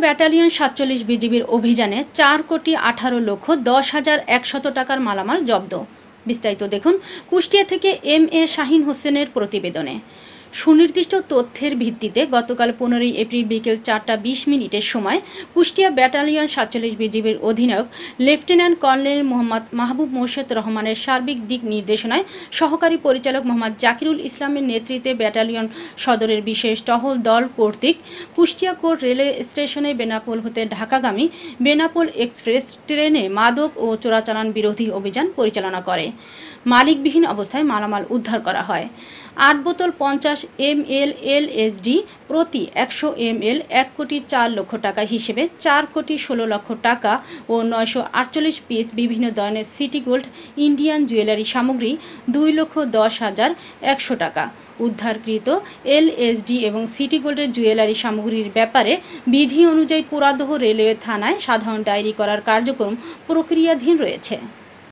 Battalion ৪৭ বিজিবির অভিযানে ৪,১৮,১০,১০০ টাকার মালামাল জব্দ। বিস্তারিত দেখুন কুষ্টিয়া থেকে MA শাহিন হোসেনের প্রতিবেদনে। সুনির্দিষ্ট তথ্যের ভিত্তিতে গতকাল 15 এপ্রিল বিকেল 4:20 সময় কুষ্টিয়া ব্যাটালিয়ন ৪৭ বিজিবির অধিনায়ক লেফটেন্যান্ট কর্নেল মোহাম্মদ মাহবুব মোর্শেদ রহমানের সার্বিক দিক নির্দেশনায় সহকারী পরিচালক মোহাম্মদ জাকিরুল ইসলামের নেতৃত্বে ব্যাটালিয়ন সদরের বিশেষ টহল দল কর্তৃক কুষ্টিয়া কোর্ট রেলওয়ে স্টেশনে বেনাপোল হতে ঢাকাগামী বেনাপোল এক্সপ্রেস ট্রেনে মাদক ও চোরাচালান বিরোধী অভিযান পরিচালনা করে। মালিকবিহীন অবস্থায় মালামাল উদ্ধার করা হয়। 8 বোতল 50 ml LSD প্রতি 100 ml 1,04,00,000 টাকা হিসেবে 4,16,00,000 টাকা ও 948 পিস বিভিন্ন ধরনের সিটি গোল্ড ইন্ডিয়ান জুয়েলারি সামগ্রী 2,10,100 টাকা। উদ্ধারকৃত LSD এবং সিটি গোল্ডের জুয়েলারি সামগ্রীর ব্যাপারে বিধি অনুযায়ী পুরাদহ রেলওয়ে থানায় সাধারণ ডায়েরি করার কার্যক্রম প্রক্রিয়াধীন রয়েছে।